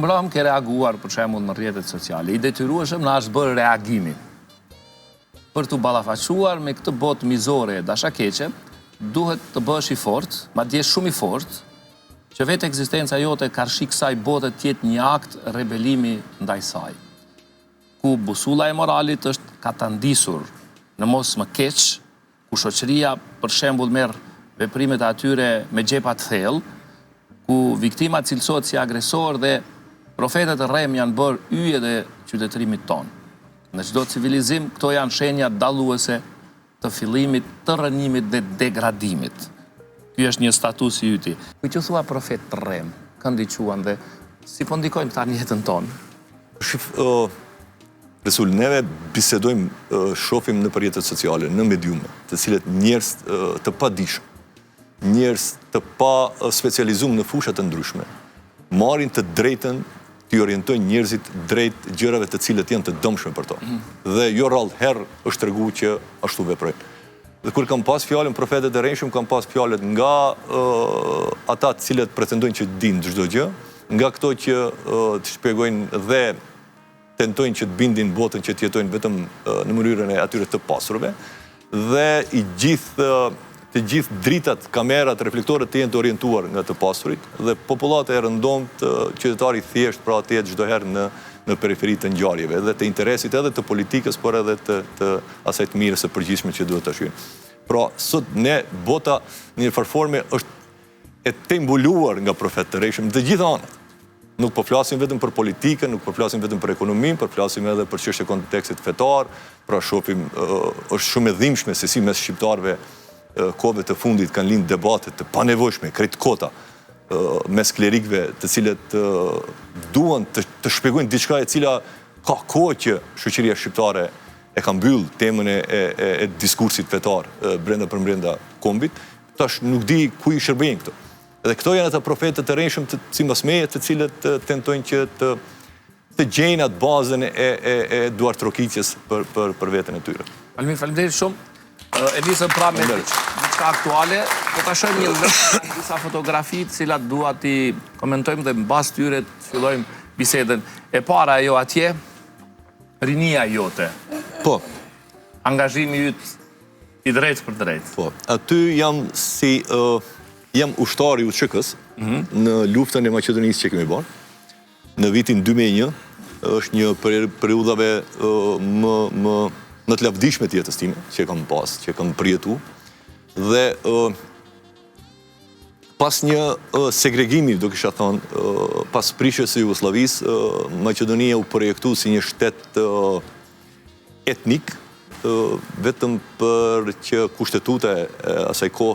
mbrëm ke reaguar për shembull në rrjetet sociale. I detyrueshëm na është bërë reagimi. Për të ballafaquar me këtë botë mizore e dashakeqe, duhet të bëhesh i fortë, madje shumë i fortë, që vetë ekzistenca jote karshi kësaj bote të jetë një akt rebelimi ndaj saj. Ku busulla e moralit është ka ta ndisur në mos më keq, ku shoqëria për shembull merr veprimet e atyre me gjepa të thellë, ku viktima cilësohet si agresor dhe profetet e rrem janë bërë yje dhe qytetërimit tonë. Në çdo civilizim, këto janë shenja dalluese të fillimit të rënimit dhe degradimit. Ky është një status i yti. Ku që thua profet të rrem, këndi quan dhe si po ndikojnë këta në jetën tonë? Resul, neve bisedojmë, shohim në rrjetet sociale, në mediume, të cilët njerëz të padijshëm, njerëz të pa specializuar në fusha të ndryshme, marrin të drejtën të orientojnë njerëzit drejt gjërave të cilët janë të dëmshme për to. Dhe jo rrallë herë është treguar që ashtu veprojnë. Dhe kur kam pas fjalën profetet e rrejshëm, kam pas fjalët nga ata të cilët pretendojnë që dinë çdo gjë, nga këto që të shpjegojnë dhe tentojnë që të bindin botën që të jetojnë vetëm në mënyrën e atyre të pasurve, dhe të gjithë dritat, kamerat, reflektorët të jenë të orientuar nga të pasurit, dhe popullata e rëndomt, qytetari thjesht pra të jetë çdo herë në periferi të ngjarjeve, dhe të interesit edhe të politikës, por edhe të asaj të mirës së përgjithshme që duhet ta shijojmë. Pra, sot ne bota në një farforme është e tembuluar nga profetë të rrejshëm të gjitha anët. Nuk po flasim vetëm për politikën, nuk po flasim vetëm për ekonominë, por flasim edhe për çështje kontekstit fetar, pra shohim është shumë e dhimbshme se si mes shqiptarëve kohëve të fundit kanë lindë debate të panevojshme, krejt kota, mes klerikëve, të cilët duan të shpjegojnë diçka e cila ka kohë që shoqëria shqiptare e ka mbyll temën e diskursit fetar brenda kombit, tash nuk di ku i shërbejnë këto. Dhe këto janë ata profetët e rrejshëm sipas meje, të cilët tentojnë që të gjejnë atë bazën e duartrokitjes për veten e tyre. Faleminderit shumë. E nisëm pra me diçka aktuale, po ta shohim një disa fotografi të cilat dua ti komentojmë dhe mbas tyre të fillojmë bisedën. E para ajo atje, rinia jote. Po. Angazhimi yt i drejtë për drejtë. Po. Aty jam ushtari i UÇK-s në luftën e Maqedonisë që kemi bërë. Në vitin 2001 është një periudhave më të lavdishme të jetës time, që që kam përjetuar. Dhe pas një segregimi, do kisha thënë, pas prishjes së Jugosllavisë, Maqedonia u projektu si një shtet etnik, vetëm për që kushtetuta e asaj kohë